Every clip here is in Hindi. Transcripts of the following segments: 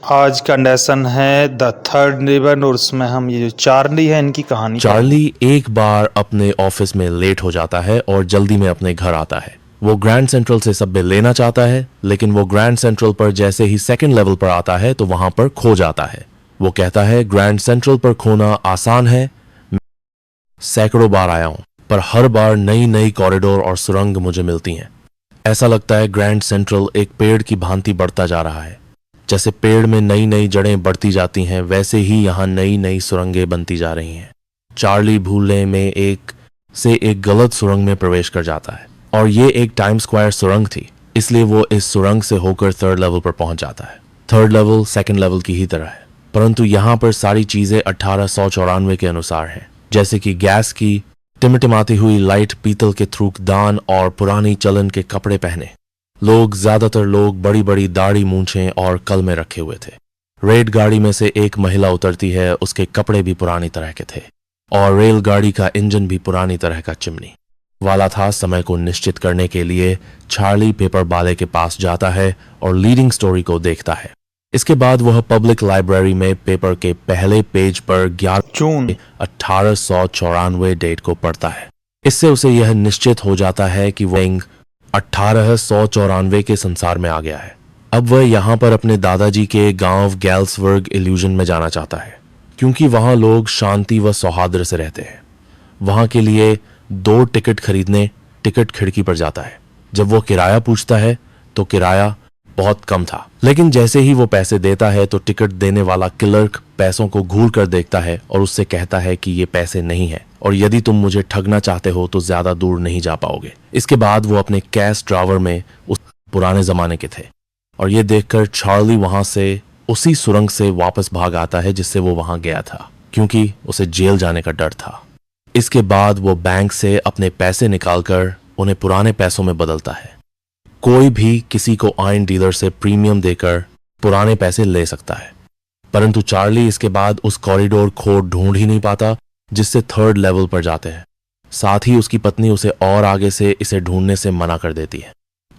आज का लेसन है द थर्ड रिबन और उसमें हम ये जो चार्ली है इनकी कहानी चार्ली एक बार अपने ऑफिस में लेट हो जाता है और जल्दी में अपने घर आता है। वो ग्रैंड सेंट्रल से सबवे लेना चाहता है, लेकिन वो ग्रैंड सेंट्रल पर जैसे ही सेकंड लेवल पर आता है तो वहां पर खो जाता है। वो कहता है ग्रैंड सेंट्रल पर खोना आसान है, मैं सैकड़ों बार आया हूं, पर हर बार नई नई कॉरिडोर और सुरंग मुझे मिलती हैं। ऐसा लगता है ग्रैंड सेंट्रल एक पेड़ की भांति बढ़ता जा रहा है। जैसे पेड़ में नई नई जड़ें बढ़ती जाती हैं, वैसे ही यहाँ नई नई सुरंगें बनती जा रही हैं। चार्ली भूलने में एक गलत सुरंग में प्रवेश कर जाता है और ये एक टाइम स्क्वायर सुरंग थी, इसलिए वो इस सुरंग से होकर थर्ड लेवल पर पहुंच जाता है। थर्ड लेवल सेकंड लेवल की ही तरह है, परंतु यहाँ पर सारी चीजें 1894 के अनुसार हैं, जैसे कि गैस की टिमटिमाती हुई लाइट, पीतल के थूकदान और पुरानी चलन के कपड़े पहने ज्यादातर लोग बड़ी बड़ी दाढ़ी, मूंछें और कल में रखे हुए थे। रेल गाड़ी में से एक महिला उतरती है, उसके कपड़े भी पुरानी तरह के थे और रेलगाड़ी का इंजन भी पुरानी तरह का चिमनी वाला था। समय को निश्चित करने के लिए चार्ली पेपर बाले के पास जाता है और लीडिंग स्टोरी को देखता है। इसके बाद वह पब्लिक लाइब्रेरी में पेपर के पहले पेज पर 11 जून 1894 डेट को पढ़ता है। इससे उसे यह निश्चित हो जाता है कि वह 1894 के संसार में आ गया है। अब वह यहाँ पर अपने दादाजी के गांव गैल्सवर्ग इल्यूजन में जाना चाहता है, क्योंकि वहां लोग शांति व सौहार्द से रहते हैं। वहां के लिए 2 टिकट खरीदने टिकट खिड़की पर जाता है। जब वो किराया पूछता है तो किराया बहुत कम था, लेकिन जैसे ही वो पैसे देता है तो टिकट देने वाला क्लर्क पैसों को घूर कर देखता है और उससे कहता है कि ये पैसे नहीं है और यदि तुम मुझे ठगना चाहते हो तो ज्यादा दूर नहीं जा पाओगे। इसके बाद वो अपने कैश ड्रावर में उस पुराने जमाने के थे और ये देखकर चार्ली वहां से उसी सुरंग से वापस भाग आता है जिससे वो वहां गया था, क्योंकि उसे जेल जाने का डर था। इसके बाद वो बैंक से अपने पैसे निकालकर उन्हें पुराने पैसों में बदलता है। कोई भी किसी को आइन डीलर से प्रीमियम देकर पुराने पैसे ले सकता है, परंतु चार्ली इसके बाद उस कॉरिडोर को ढूंढ ही नहीं पाता जिससे थर्ड लेवल पर जाते हैं। साथ ही उसकी पत्नी उसे और आगे से इसे ढूंढने से मना कर देती है,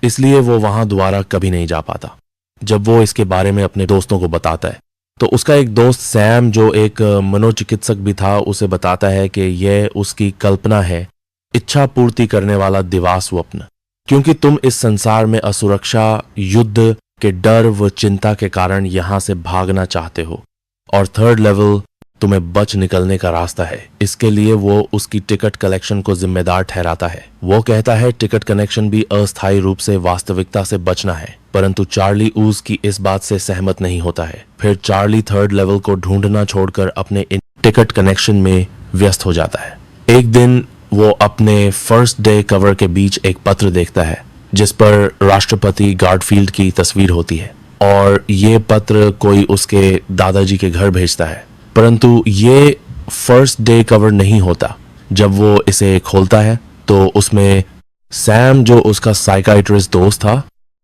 इसलिए वो वहां दोबारा कभी नहीं जा पाता। जब वो इसके बारे में अपने दोस्तों को बताता है तो उसका एक दोस्त सैम, जो एक मनोचिकित्सक भी था, उसे बताता है कि यह उसकी कल्पना है, इच्छा पूर्ति करने वाला दिवा स्वप्न, क्योंकि तुम इस संसार में असुरक्षा, युद्ध के डर व चिंता के कारण यहां से भागना चाहते हो और थर्ड लेवल तुम्हें बच निकलने का रास्ता है। इसके लिए वो उसकी टिकट कलेक्शन को जिम्मेदार ठहराता है। वो कहता है टिकट कनेक्शन भी अस्थायी रूप से वास्तविकता से बचना है, परंतु चार्ली उस की इस बात से सहमत नहीं होता है। फिर चार्ली थर्ड लेवल को ढूंढना छोड़कर अपने इन टिकट कनेक्शन में व्यस्त हो जाता है। एक दिन वो अपने फर्स्ट डे कवर के बीच एक पत्र देखता है जिस पर राष्ट्रपति गारफील्ड की तस्वीर होती है और ये पत्र कोई उसके दादाजी के घर भेजता है, परंतु ये फर्स्ट डे कवर नहीं होता। जब वो इसे खोलता है तो उसमें सैम, जो उसका साइकाइट्रिस्ट दोस्त था,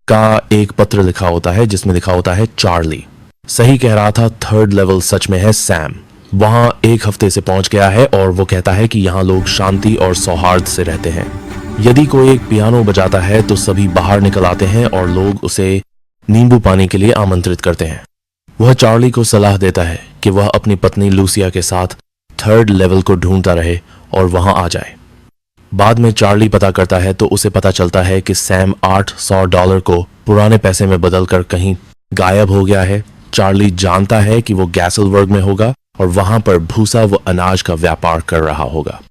का एक पत्र लिखा होता है जिसमें लिखा होता है चार्ली। सही कह रहा था, थर्ड लेवल सच में है सैम। वहां 1 हफ्ते से पहुंच गया है और वो कहता है कि यहाँ लोग शांति और सौहार्द से रहते हैं। यदि कोई एक पियानो बजाता है तो सभी बाहर निकल आते हैं और लोग उसे नींबू पानी के लिए आमंत्रित करते हैं। वह चार्ली को सलाह देता है कि वह अपनी पत्नी लूसिया के साथ थर्ड लेवल को ढूंढता रहे और वहां आ जाए। बाद में चार्ली पता करता है तो उसे पता चलता है कि सैम $800 को पुराने पैसे में बदलकर कहीं गायब हो गया है। चार्ली जानता है कि वो गैसलवर्ग में होगा और वहां पर भूसा व अनाज का व्यापार कर रहा होगा।